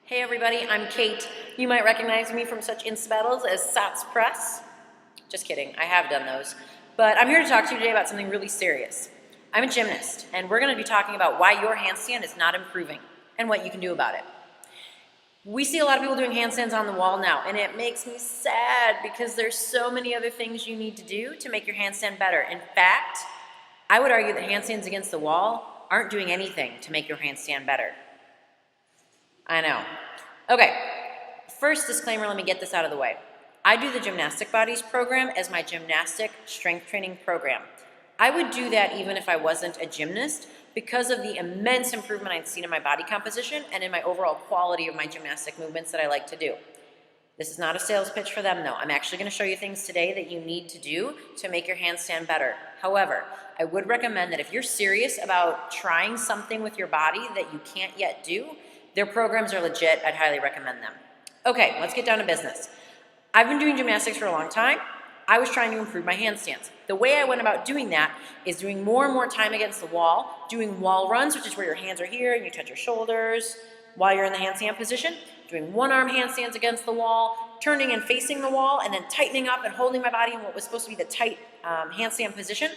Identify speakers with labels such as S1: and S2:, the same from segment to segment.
S1: Hey everybody, I'm Kate. You might recognize me from such Insta battles as Sats Press. Just kidding, I have done those. But I'm here to talk to you today about something really serious. I'm a gymnast, and we're going to be talking about why your handstand is not improving and what you can do about it. We see a lot of people doing handstands on the wall now, and it makes me sad because there's so many other things you need to do to make your handstand better. In fact, I would argue that handstands against the wall aren't doing anything to make your handstand better. I know. Okay, first disclaimer, let me get this out of the way. I do the Gymnastic Bodies program as my gymnastic strength training program. I would do that even if I wasn't a gymnast because of the immense improvement I've seen in my body composition and in my overall quality of my gymnastic movements that I like to do. This is not a sales pitch for them, though. I'm actually going to show you things today that you need to do to make your handstand better. However, I would recommend that if you're serious about trying something with your body that you can't yet do, their programs are legit. I'd highly recommend them. Okay, let's get down to business. I've been doing gymnastics for a long time. I was trying to improve my handstands. The way I went about doing that is doing more and more time against the wall, doing wall runs, which is where your hands are here and you touch your shoulders while you're in the handstand position, doing one-arm handstands against the wall, turning and facing the wall, and then tightening up and holding my body in what was supposed to be the tight handstand position.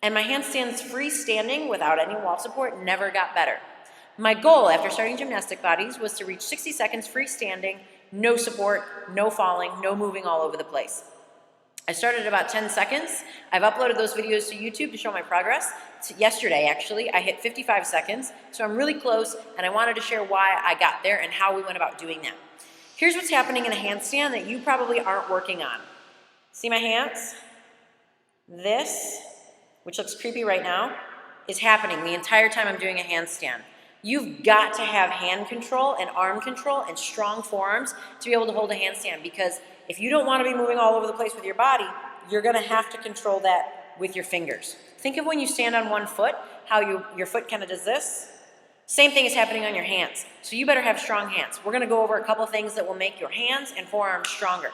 S1: And my handstands freestanding without any wall support never got better. My goal after starting Gymnastic Bodies was to reach 60 seconds freestanding, no support, no falling, no moving all over the place. I started at about 10 seconds. I've uploaded those videos to YouTube to show my progress. Yesterday, actually, I hit 55 seconds, so I'm really close, and I wanted to share why I got there and how we went about doing that. Here's what's happening in a handstand that you probably aren't working on. See my hands? This, which looks creepy right now, is happening the entire time I'm doing a handstand. You've got to have hand control and arm control and strong forearms to be able to hold a handstand, because if you don't want to be moving all over the place with your body, you're going to have to control that with your fingers. Think of when you stand on one foot, how your foot kind of does this. Same thing is happening on your hands. So you better have strong hands. We're going to go over a couple things that will make your hands and forearms stronger.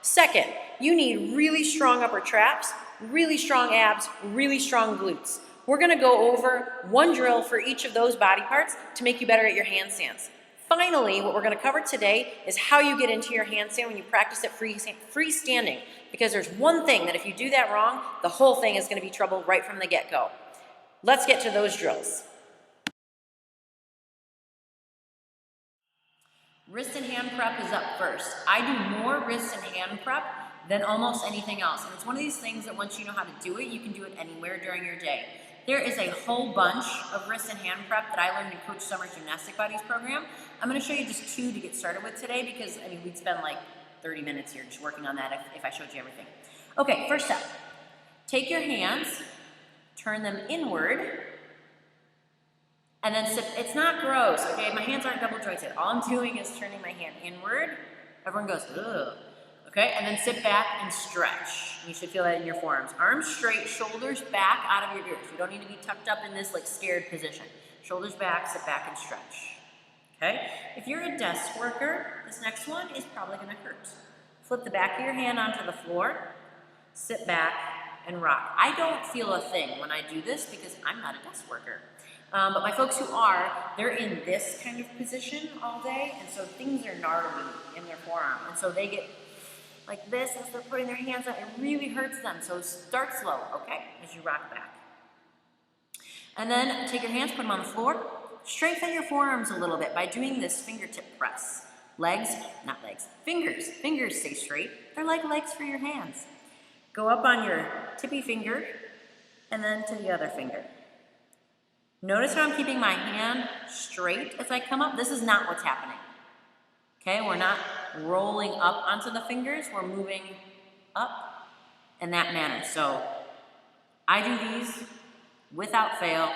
S1: Second, you need really strong upper traps, really strong abs, really strong glutes. We're going to go over one drill for each of those body parts to make you better at your handstands. Finally, what we're going to cover today is how you get into your handstand when you practice it freestanding, because there's one thing that if you do that wrong, the whole thing is going to be trouble right from the get-go. Let's get to those drills. Wrist and hand prep is up first. I do more wrist and hand prep than almost anything else. And it's one of these things that once you know how to do it, you can do it anywhere during your day. There is a whole bunch of wrist and hand prep that I learned in Coach Summer's Gymnastic Bodies program. I'm going to show you just two to get started with today because, I mean, we'd spend like 30 minutes here just working on that if I showed you everything. Okay, first step. Take your hands, turn them inward, and then sit. It's not gross, okay? My hands aren't double jointed. All I'm doing is turning my hand inward. Everyone goes, ugh. Okay, and then sit back and stretch. You should feel that in your forearms. Arms straight, shoulders back out of your ears. You don't need to be tucked up in this like scared position. Shoulders back, sit back and stretch. Okay, if you're a desk worker, this next one is probably gonna hurt. Flip the back of your hand onto the floor, sit back and rock. I don't feel a thing when I do this because I'm not a desk worker. But my folks who are, they're in this kind of position all day, and so things are gnarly in their forearm. And so they get like this as they're putting their hands out. It really hurts them, so start slow, okay, as you rock back. And then take your hands, put them on the floor. Strengthen your forearms a little bit by doing this fingertip press. Legs, not legs, fingers. Fingers stay straight. They're like legs for your hands. Go up on your tippy finger and then to the other finger. Notice how I'm keeping my hand straight as I come up. This is not what's happening. Okay, we're not rolling up onto the fingers, we're moving up in that manner. So I do these without fail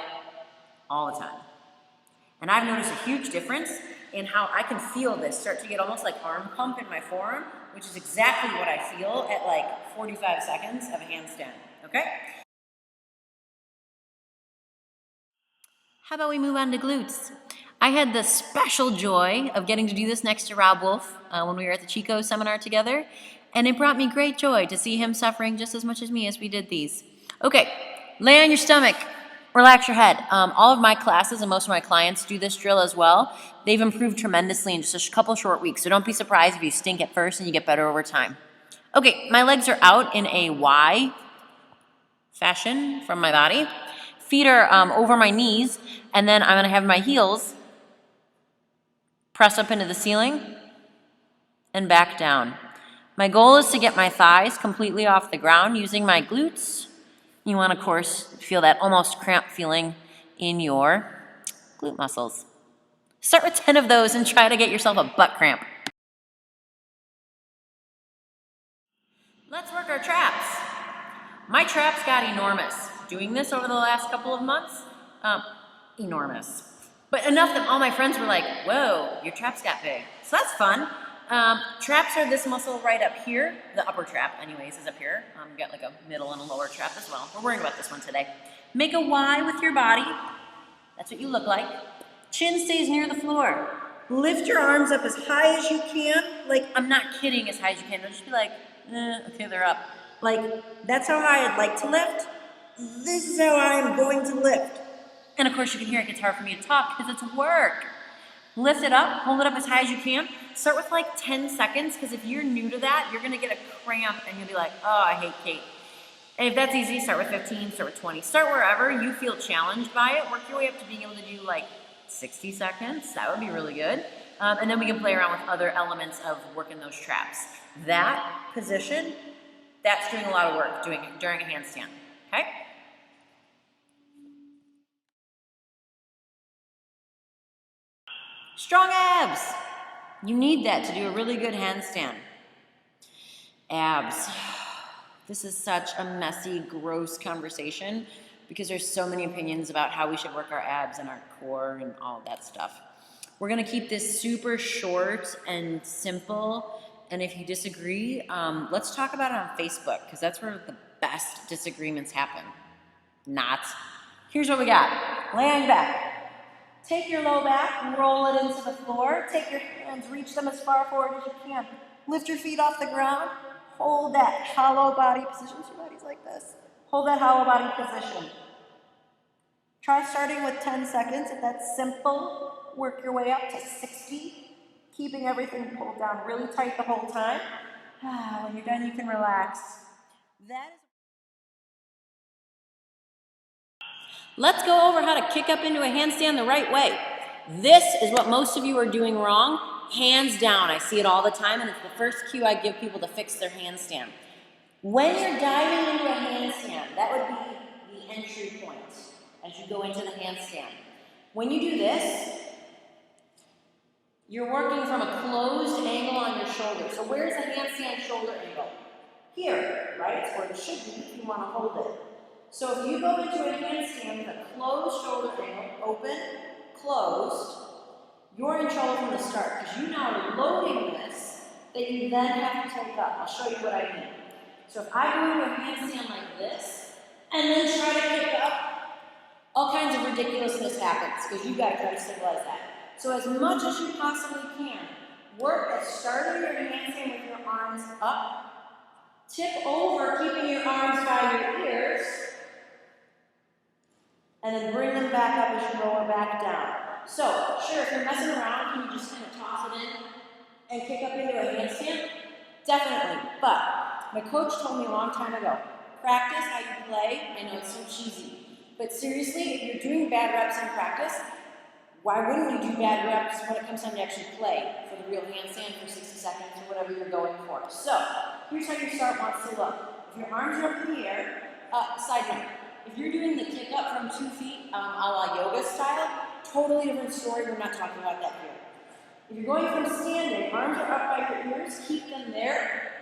S1: all the time. And I've noticed a huge difference in how I can feel this start to get almost like arm pump in my forearm, which is exactly what I feel at like 45 seconds of a handstand, okay? How about we move on to glutes? I had the special joy of getting to do this next to Rob Wolf when we were at the Chico seminar together, and it brought me great joy to see him suffering just as much as me as we did these. Okay, lay on your stomach. Relax your head. All of my classes and most of my clients do this drill as well. They've improved tremendously in just a couple short weeks, so don't be surprised if you stink at first and you get better over time. Okay, my legs are out in a Y fashion from my body. Feet are over my knees, and then I'm gonna have my heels press up into the ceiling and back down. My goal is to get my thighs completely off the ground using my glutes. You want, of course, feel that almost cramp feeling in your glute muscles. Start with 10 of those and try to get yourself a butt cramp. Let's work our traps. My traps got enormous. Doing this over the last couple of months, enormous. But enough that all my friends were like, whoa, your traps got big. So that's fun. Traps are this muscle right up here. The upper trap, anyways, is up here. You got like a middle and a lower trap as well. We're worrying about this one today. Make a Y with your body. That's what you look like. Chin stays near the floor. Lift your arms up as high as you can. Like, I'm not kidding, as high as you can. Don't just be like, okay, they're up. Like, that's how high I'd like to lift. This is how I'm going to lift. And of course, you can hear it gets hard for me to talk because it's work. Lift it up, hold it up as high as you can. Start with like 10 seconds, because if you're new to that, you're gonna get a cramp and you'll be like, oh, I hate Kate. And if that's easy, start with 15, start with 20. Start wherever you feel challenged by it. Work your way up to being able to do like 60 seconds. That would be really good. And then we can play around with other elements of working those traps. That position, that's doing a lot of work during a handstand, okay? Strong abs. You need that to do a really good handstand. Abs. This is such a messy, gross conversation because there's so many opinions about how we should work our abs and our core and all that stuff. We're gonna keep this super short and simple, and if you disagree, let's talk about it on Facebook, because that's where the best disagreements happen. Not. Here's what we got. Lay on your back. Take your low back, roll it into the floor. Take your hands, reach them as far forward as you can. Lift your feet off the ground. Hold that hollow body position. So your body's like this. Hold that hollow body position. Try starting with 10 seconds. If that's simple, work your way up to 60. Keeping everything pulled down really tight the whole time. When you're done, you can relax. Let's go over how to kick up into a handstand the right way. This is what most of you are doing wrong. Hands down. I see it all the time, and it's the first cue I give people to fix their handstand. When you're diving into a handstand, that would be the entry point as you go into the handstand. When you do this, you're working from a closed angle on your shoulder. So where's the handstand shoulder angle? Here, right? It's where it should be if you want to hold it. So if you go into a handstand with a closed shoulder angle, open, closed, you're in trouble from the start because you now are loading this that you then have to take up. I'll show you what I mean. So if I go into a handstand like this and then try to kick up, all kinds of ridiculousness happens because you've got to try to stabilize that. So as much as you possibly can, work at starting your handstand with your arms up, tip over, keeping your arms by your ears, and then bring them back up as you lower back down. So, sure, if you're messing around, can you just kind of toss it in and kick up into a handstand? Definitely, but my coach told me a long time ago, practice how you play. I know it's so cheesy, but seriously, if you're doing bad reps in practice, why wouldn't you do bad reps when it comes time to actually play for the real handstand for 60 seconds or whatever you're going for? So, here's how your start wants to look. If your arms are up in the air, side note. If you're doing the kick up from 2 feet, a la yoga style, totally different story. We're not talking about that here. If you're going from standing, arms are up by your ears, keep them there.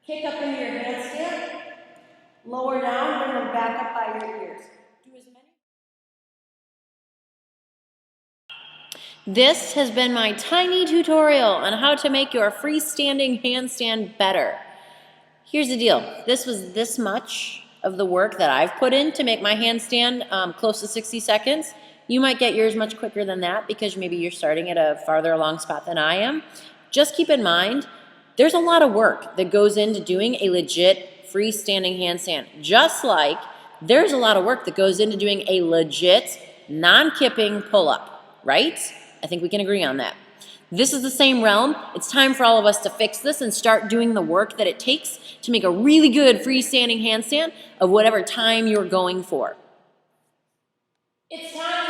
S1: Kick up into your handstand, lower down, bring them back up by your ears. Do as many. This has been my tiny tutorial on how to make your freestanding handstand better. Here's the deal. This was this much of the work that I've put in to make my handstand close to 60 seconds. You might get yours much quicker than that because maybe you're starting at a farther along spot than I am. Just keep in mind, there's a lot of work that goes into doing a legit freestanding handstand. Just like There's a lot of work that goes into doing a legit, non-kipping pull-up, right? I think we can agree on that. This is the same realm. It's time for all of us to fix this and start doing the work that it takes to make a really good freestanding handstand of whatever time you're going for. It's time